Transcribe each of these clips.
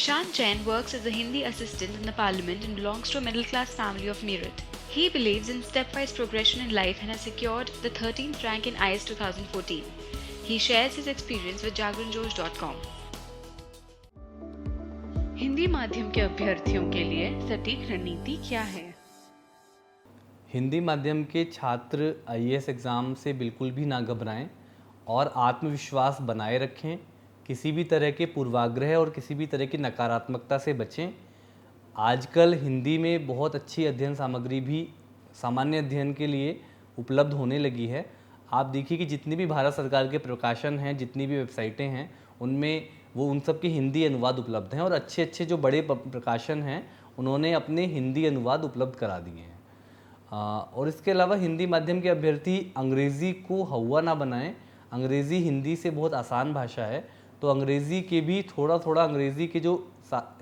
Prashant Jain works as a Hindi assistant in the parliament and belongs to a middle-class family of Meerut. He believes in stepwise progression in life and has secured the 13th rank in IS 2014. He shares his experience with jagranjosh.com. Hindi माध्यम के अभ्यर्थियों के लिए सटीक रणनीति क्या है? हिंदी माध्यम के छात्र आईएएस एग्ज़ाम से बिल्कुल भी ना घबराएं और आत्मविश्वास बनाए रखें। किसी भी तरह के पूर्वाग्रह और किसी भी तरह की नकारात्मकता से बचें। आजकल हिंदी में बहुत अच्छी अध्ययन सामग्री भी सामान्य अध्ययन के लिए उपलब्ध होने लगी है। आप देखिए कि जितनी भी भारत सरकार के प्रकाशन हैं, जितनी भी वेबसाइटें हैं, उनमें वो उन सब के हिंदी अनुवाद उपलब्ध हैं और अच्छे अच्छे जो बड़े प्रकाशन हैं उन्होंने अपने हिंदी अनुवाद उपलब्ध करा दिए हैं। और इसके अलावा हिंदी माध्यम के अभ्यर्थी अंग्रेज़ी को हौवा ना बनाएं। अंग्रेज़ी हिंदी से बहुत आसान भाषा है, तो अंग्रेज़ी के भी थोड़ा थोड़ा अंग्रेज़ी के जो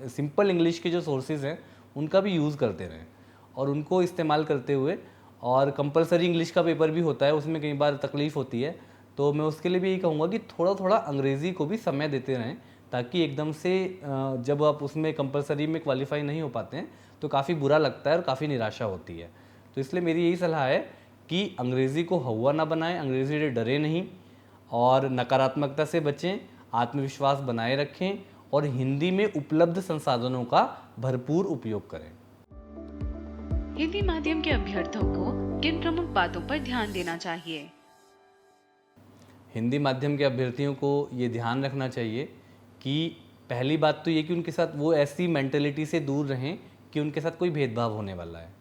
सिंपल इंग्लिश के जो सोर्सेज हैं उनका भी यूज़ करते रहें और उनको इस्तेमाल करते हुए। और कंपलसरी इंग्लिश का पेपर भी होता है, उसमें कई बार तकलीफ़ होती है, तो मैं उसके लिए भी यही कहूँगा कि थोड़ा थोड़ा अंग्रेज़ी को भी समय देते रहें, ताकि एकदम से जब आप उसमें कंपलसरी में क्वालिफाई नहीं हो पाते हैं तो काफ़ी बुरा लगता है और काफ़ी निराशा होती है। तो इसलिए मेरी यही सलाह है कि अंग्रेज़ी को हौवा ना बनाएं, अंग्रेज़ी से डरे नहीं और नकारात्मकता से बचें, आत्मविश्वास बनाए रखें और हिंदी में उपलब्ध संसाधनों का भरपूर उपयोग करें। हिंदी माध्यम के अभ्यर्थियों को किन प्रमुख बातों पर ध्यान देना चाहिए? हिंदी माध्यम के अभ्यर्थियों को ये ध्यान रखना चाहिए कि पहली बात तो ये कि उनके साथ वो ऐसी मेंटलिटी से दूर रहें कि उनके साथ कोई भेदभाव होने वाला है।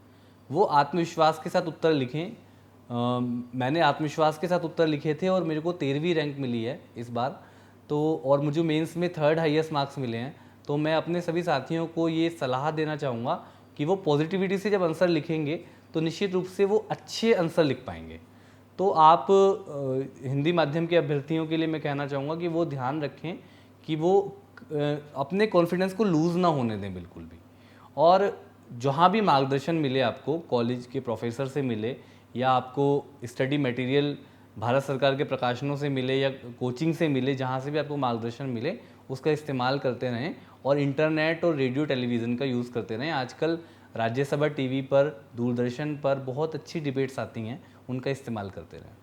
वो आत्मविश्वास के साथ उत्तर लिखें। मैंने आत्मविश्वास के साथ उत्तर लिखे थे और मेरे को 13वीं रैंक मिली है इस बार, तो और मुझे मेंस में 3rd हाईएस्ट मार्क्स मिले हैं। तो मैं अपने सभी साथियों को ये सलाह देना चाहूँगा कि वो पॉजिटिविटी से जब आंसर लिखेंगे तो निश्चित रूप से वो अच्छे आंसर लिख पाएंगे। तो आप हिंदी माध्यम के अभ्यर्थियों के लिए मैं कहना चाहूँगा कि वो ध्यान रखें कि वो अपने कॉन्फिडेंस को लूज़ ना होने दें बिल्कुल भी। और जहाँ भी मार्गदर्शन मिले आपको, कॉलेज के प्रोफेसर से मिले या आपको स्टडी मटेरियल भारत सरकार के प्रकाशनों से मिले या कोचिंग से मिले, जहाँ से भी आपको मार्गदर्शन मिले उसका इस्तेमाल करते रहें और इंटरनेट और रेडियो टेलीविज़न का यूज़ करते रहें। आजकल राज्यसभा टीवी पर, दूरदर्शन पर बहुत अच्छी डिबेट्स आती हैं, उनका इस्तेमाल करते रहें।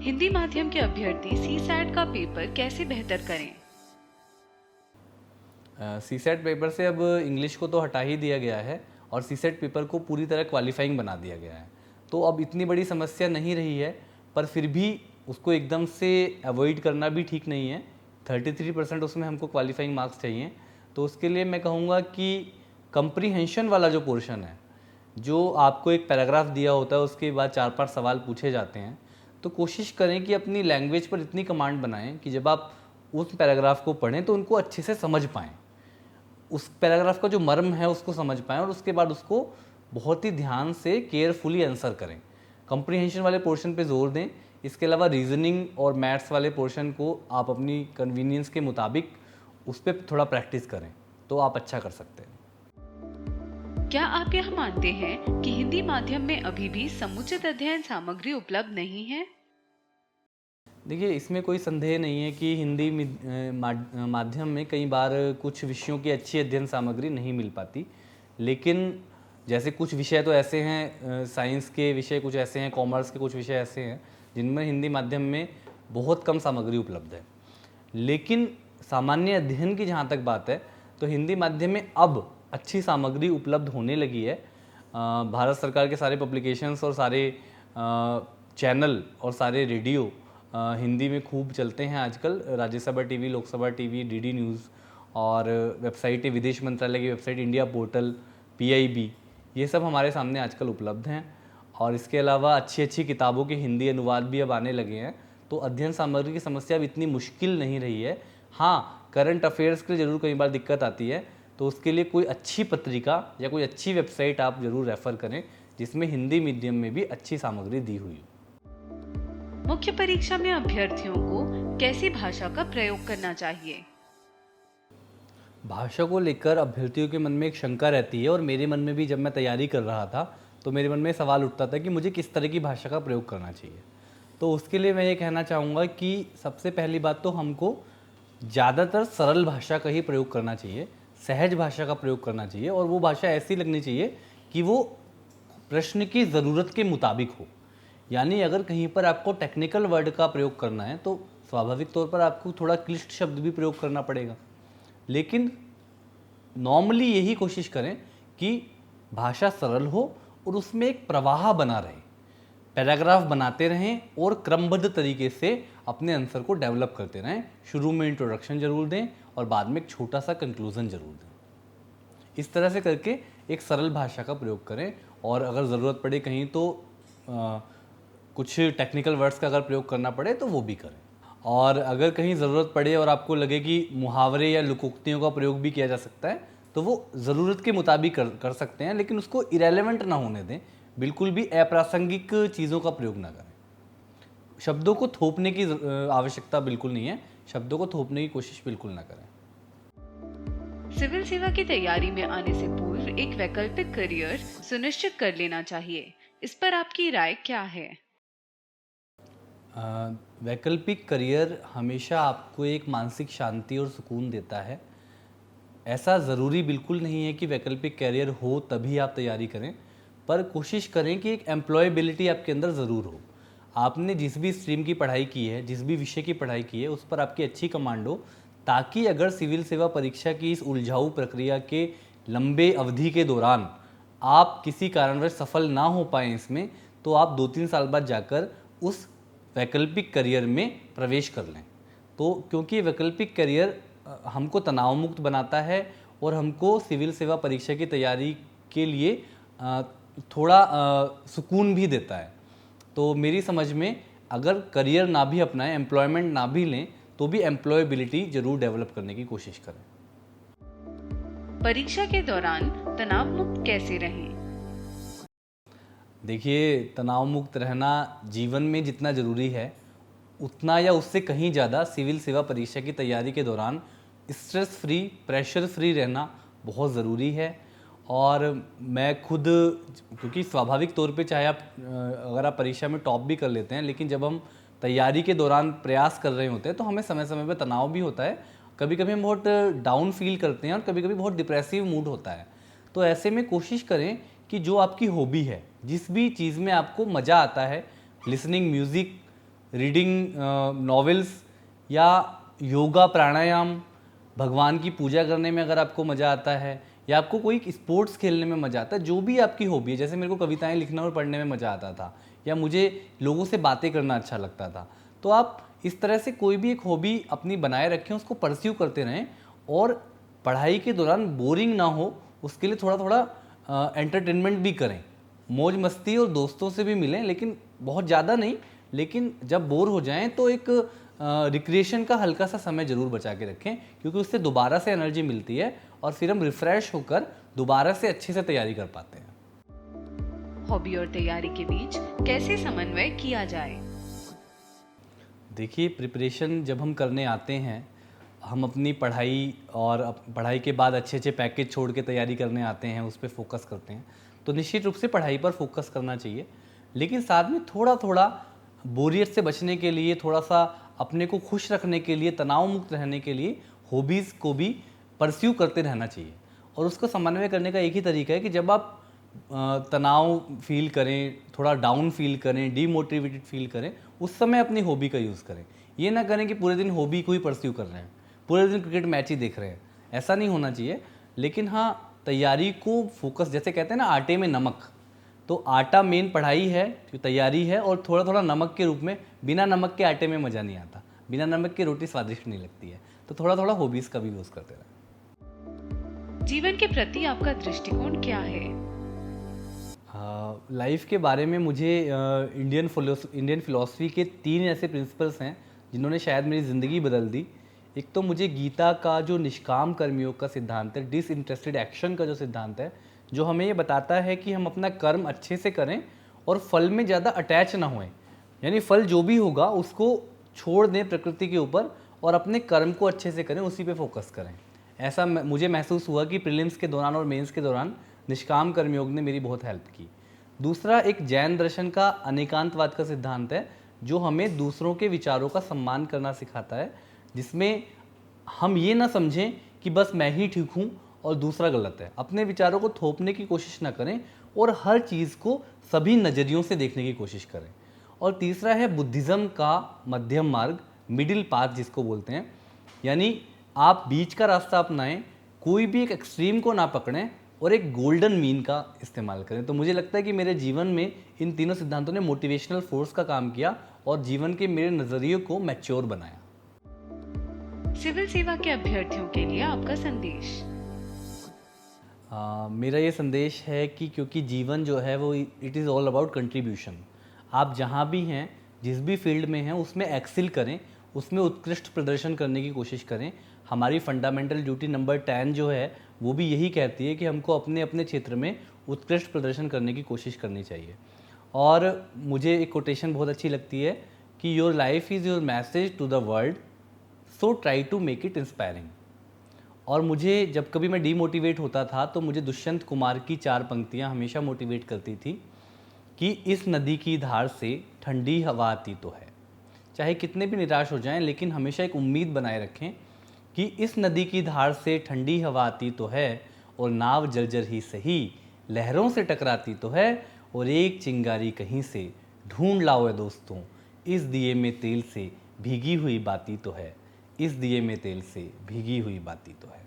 हिंदी माध्यम के अभ्यर्थी सीसैट का पेपर कैसे बेहतर करें? सीसेट पेपर से अब इंग्लिश को तो हटा ही दिया गया है और सीसेट पेपर को पूरी तरह क्वालिफाइंग बना दिया गया है, तो अब इतनी बड़ी समस्या नहीं रही है। पर फिर भी उसको एकदम से अवॉइड करना भी ठीक नहीं है। 33% उसमें हमको क्वालिफाइंग मार्क्स चाहिए, तो उसके लिए मैं कहूँगा कि कंप्रीहेंशन वाला जो पोर्शन है, जो आपको एक पैराग्राफ दिया होता है उसके बाद 4-5 सवाल पूछे जाते हैं, तो कोशिश करें कि अपनी लैंग्वेज पर इतनी कमांड बनाएं कि जब आप उस पैराग्राफ को पढ़ें तो उनको अच्छे से समझ पाएँ, उस पैराग्राफ का जो मर्म है उसको समझ पाएँ और उसके बाद उसको बहुत ही ध्यान से केयरफुली आंसर करें। कंप्रीहेंशन वाले पोर्शन पे जोर दें। इसके अलावा रीजनिंग और मैथ्स वाले पोर्शन को आप अपनी कन्वीनियंस के मुताबिक उस पर थोड़ा प्रैक्टिस करें, तो आप अच्छा कर सकते हैं। क्या आप यह मानते हैं कि हिंदी माध्यम में अभी भी समुचित अध्ययन सामग्री उपलब्ध नहीं है? देखिए, इसमें कोई संदेह नहीं है कि हिंदी माध्यम में कई बार कुछ विषयों की अच्छी अध्ययन सामग्री नहीं मिल पाती, लेकिन जैसे कुछ विषय तो ऐसे हैं, साइंस के विषय कुछ ऐसे हैं, कॉमर्स के कुछ विषय ऐसे हैं जिनमें हिंदी माध्यम में बहुत कम सामग्री उपलब्ध है। लेकिन सामान्य अध्ययन की जहाँ तक बात है तो हिंदी माध्यम में अब अच्छी सामग्री उपलब्ध होने लगी है। भारत सरकार के सारे पब्लिकेशंस और सारे चैनल और सारे रेडियो हिंदी में खूब चलते हैं आजकल। Rajya Sabha TV, Lok Sabha TV, DD news और वेबसाइटें, विदेश मंत्रालय की वेबसाइट, इंडिया पोर्टल, पीआईबी, ये सब हमारे सामने आजकल उपलब्ध हैं। और इसके अलावा अच्छी अच्छी किताबों के हिंदी अनुवाद भी अब आने लगे हैं, तो अध्ययन सामग्री की समस्या अब इतनी मुश्किल नहीं रही है। हाँ, करंट अफेयर्स के लिए ज़रूर कई बार दिक्कत आती है, तो उसके लिए कोई अच्छी पत्रिका या कोई अच्छी वेबसाइट आप ज़रूर रेफ़र करें जिसमें हिंदी मीडियम में भी अच्छी सामग्री दी हुई हो। मुख्य परीक्षा में अभ्यर्थियों को कैसी भाषा का प्रयोग करना चाहिए? भाषा को लेकर अभ्यर्थियों के मन में एक शंका रहती है और मेरे मन में भी जब मैं तैयारी कर रहा था तो मेरे मन में सवाल उठता था कि मुझे किस तरह की भाषा का प्रयोग करना चाहिए। तो उसके लिए मैं ये कहना चाहूँगा कि सबसे पहली बात तो हमको ज़्यादातर सरल भाषा का ही प्रयोग करना चाहिए, सहज भाषा का प्रयोग करना चाहिए और वो भाषा ऐसी लगनी चाहिए कि वो प्रश्न की ज़रूरत के मुताबिक हो। यानी अगर कहीं पर आपको टेक्निकल वर्ड का प्रयोग करना है तो स्वाभाविक तौर पर आपको थोड़ा क्लिष्ट शब्द भी प्रयोग करना पड़ेगा, लेकिन नॉर्मली यही कोशिश करें कि भाषा सरल हो और उसमें एक प्रवाह बना रहे, पैराग्राफ बनाते रहें और क्रमबद्ध तरीके से अपने आंसर को डेवलप करते रहें। शुरू में इंट्रोडक्शन जरूर दें और बाद में एक छोटा सा कंक्लूजन जरूर दें। इस तरह से करके एक सरल भाषा का प्रयोग करें और अगर ज़रूरत पड़े कहीं तो कुछ टेक्निकल वर्ड्स का अगर प्रयोग करना पड़े तो वो भी करें। और अगर कहीं ज़रूरत पड़े और आपको लगे कि मुहावरे या लोकोक्तियों का प्रयोग भी किया जा सकता है तो वो ज़रूरत के मुताबिक कर सकते हैं, लेकिन उसको इरेलेवेंट ना होने दें, बिल्कुल भी अप्रासंगिक चीज़ों का प्रयोग ना करें। शब्दों को थोपने की आवश्यकता बिल्कुल नहीं है, शब्दों को थोपने की कोशिश बिल्कुल ना करें। सिविल सेवा की तैयारी में आने से पूर्व एक वैकल्पिक करियर सुनिश्चित कर लेना चाहिए। इस पर आपकी राय क्या है? वैकल्पिक करियर हमेशा आपको एक मानसिक शांति और सुकून देता है। ऐसा ज़रूरी बिल्कुल नहीं है कि वैकल्पिक करियर हो तभी आप तैयारी करें, पर कोशिश करें कि एक एम्प्लॉयबिलिटी आपके अंदर ज़रूर हो। आपने जिस भी स्ट्रीम की पढ़ाई की है, जिस भी विषय की पढ़ाई की है, उस पर आपकी अच्छी कमांड हो, ताकि अगर सिविल सेवा परीक्षा की इस उलझाऊ प्रक्रिया के लंबे अवधि के दौरान आप किसी कारणवश सफल ना हो पाएँ इसमें, तो आप 2-3 साल बाद जाकर उस वैकल्पिक करियर में प्रवेश कर लें। तो क्योंकि वैकल्पिक करियर हमको तनाव मुक्त बनाता है और हमको सिविल सेवा परीक्षा की तैयारी के लिए थोड़ा सुकून भी देता है। तो मेरी समझ में अगर करियर ना भी अपनाएं, एम्प्लॉयमेंट ना भी लें, तो भी एम्प्लॉयबिलिटी जरूर डेवलप करने की कोशिश करें। परीक्षा के दौरान तनाव मुक्त कैसे रहें? देखिए, तनाव मुक्त रहना जीवन में जितना ज़रूरी है उतना या उससे कहीं ज़्यादा सिविल सेवा परीक्षा की तैयारी के दौरान स्ट्रेस फ्री, प्रेशर फ्री रहना बहुत ज़रूरी है। और मैं खुद, क्योंकि स्वाभाविक तौर पे चाहे आप अगर आप परीक्षा में टॉप भी कर लेते हैं, लेकिन जब हम तैयारी के दौरान प्रयास कर रहे होते हैं तो हमें समय समय पर तनाव भी होता है। कभी कभी हम बहुत डाउन फील करते हैं और कभी कभी बहुत डिप्रेसिव मूड होता है। तो ऐसे में कोशिश करें कि जो आपकी हॉबी है, जिस भी चीज़ में आपको मज़ा आता है, लिसनिंग म्यूज़िक, रीडिंग नॉवेल्स या योगा, प्राणायाम, भगवान की पूजा करने में अगर आपको मज़ा आता है, या आपको कोई स्पोर्ट्स खेलने में मज़ा आता है, जो भी आपकी हॉबी है, जैसे मेरे को कविताएं लिखना और पढ़ने में मज़ा आता था, या मुझे लोगों से बातें करना अच्छा लगता था, तो आप इस तरह से कोई भी एक हॉबी अपनी बनाए रखें, उसको परस्यू करते रहें और पढ़ाई के दौरान बोरिंग ना हो उसके लिए थोड़ा थोड़ा एंटरटेनमेंट भी करें, मौज मस्ती और दोस्तों से भी मिलें, लेकिन बहुत ज़्यादा नहीं। लेकिन जब बोर हो जाएं तो एक रिक्रिएशन का हल्का सा समय ज़रूर बचा के रखें, क्योंकि उससे दोबारा से एनर्जी मिलती है और फिर हम रिफ्रेश होकर दोबारा से अच्छे से तैयारी कर पाते हैं। हॉबी और तैयारी के बीच कैसे समन्वय किया जाए? देखिए, प्रिपरेशन जब हम करने आते हैं, हम अपनी पढ़ाई और पढ़ाई के बाद अच्छे अच्छे पैकेज छोड़ के तैयारी करने आते हैं, उस पर फोकस करते हैं, तो निश्चित रूप से पढ़ाई पर फोकस करना चाहिए। लेकिन साथ में थोड़ा थोड़ा बोरियत से बचने के लिए, थोड़ा सा अपने को खुश रखने के लिए, तनाव मुक्त रहने के लिए हॉबीज़ को भी परस्यू करते रहना चाहिए। और उसको समन्वय करने का एक ही तरीका है कि जब आप तनाव फील करें, थोड़ा डाउन फील करें, डीमोटिवेटेड फील करें, उस समय अपनी हॉबी का यूज़ करें। ये ना करें कि पूरे दिन हॉबी को ही परस्यू कर रहे हैं, पूरे दिन क्रिकेट मैच ही देख रहे हैं, ऐसा नहीं होना चाहिए। लेकिन हाँ, तैयारी को फोकस, जैसे कहते हैं ना आटे में नमक, तो आटा मेन पढ़ाई है, जो तैयारी है, और थोड़ा थोड़ा नमक के रूप में। बिना नमक के आटे में मज़ा नहीं आता, बिना नमक की रोटी स्वादिष्ट नहीं लगती है। तो थोड़ा थोड़ा हॉबीज़ का भी यूज़ करते रहें। जीवन के प्रति आपका दृष्टिकोण क्या है? लाइफ के बारे में मुझे इंडियन फिलॉसफी के 3 ऐसे प्रिंसिपल्स हैं जिन्होंने शायद मेरी ज़िंदगी बदल दी। एक तो मुझे गीता का जो निष्काम कर्मयोग का सिद्धांत है, डिसइंटरेस्टेड एक्शन का जो सिद्धांत है, जो हमें ये बताता है कि हम अपना कर्म अच्छे से करें और फल में ज़्यादा अटैच ना होएं। यानी फल जो भी होगा उसको छोड़ दें प्रकृति के ऊपर और अपने कर्म को अच्छे से करें, उसी पे फोकस करें। ऐसा मुझे महसूस हुआ कि प्रीलिम्स के दौरान और मेंस के दौरान निष्काम कर्मयोग ने मेरी बहुत हेल्प की। दूसरा, एक जैन दर्शन का अनेकांतवाद का सिद्धांत है, जो हमें दूसरों के विचारों का सम्मान करना सिखाता है, जिसमें हम ये ना समझें कि बस मैं ही ठीक हूँ और दूसरा गलत है। अपने विचारों को थोपने की कोशिश ना करें और हर चीज़ को सभी नज़रियों से देखने की कोशिश करें। और तीसरा है बुद्धिज़्म का मध्यम मार्ग, मिडिल पाथ जिसको बोलते हैं, यानी आप बीच का रास्ता अपनाएं, कोई भी एक एक्सट्रीम को ना पकड़ें और एक गोल्डन मीन का इस्तेमाल करें। तो मुझे लगता है कि मेरे जीवन में इन तीनों सिद्धांतों ने मोटिवेशनल फोर्स का काम किया और जीवन के मेरे नज़रिए को मैच्योर बनाया। सिविल सेवा के अभ्यर्थियों के लिए आपका संदेश। मेरा ये संदेश है कि क्योंकि जीवन जो है वो it is all about contribution. आप जहाँ भी हैं, जिस भी फील्ड में हैं, उसमें एक्सेल करें, उसमें उत्कृष्ट प्रदर्शन करने की कोशिश करें। हमारी फंडामेंटल ड्यूटी नंबर 10 जो है वो भी यही कहती है कि हमको अपने अपने क्षेत्र में उत्कृष्ट प्रदर्शन करने की कोशिश करनी चाहिए। और मुझे एक कोटेशन बहुत अच्छी लगती है कि your life is your message to the world, so try to make it inspiring. और मुझे जब कभी मैं डीमोटिवेट होता था तो मुझे दुष्यंत कुमार की 4 पंक्तियाँ हमेशा मोटिवेट करती थी कि इस नदी की धार से ठंडी हवा आती तो है। चाहे कितने भी निराश हो जाएं, लेकिन हमेशा एक उम्मीद बनाए रखें कि इस नदी की धार से ठंडी हवा आती तो है और नाव जर्जर ही सही लहरों से टकराती तो है, और एक चिंगारी कहीं से ढूंढ लाओ है दोस्तों, इस दिए में तेल से भीगी हुई बाती तो है, इस दिए में तेल से भीगी हुई बाती तो है।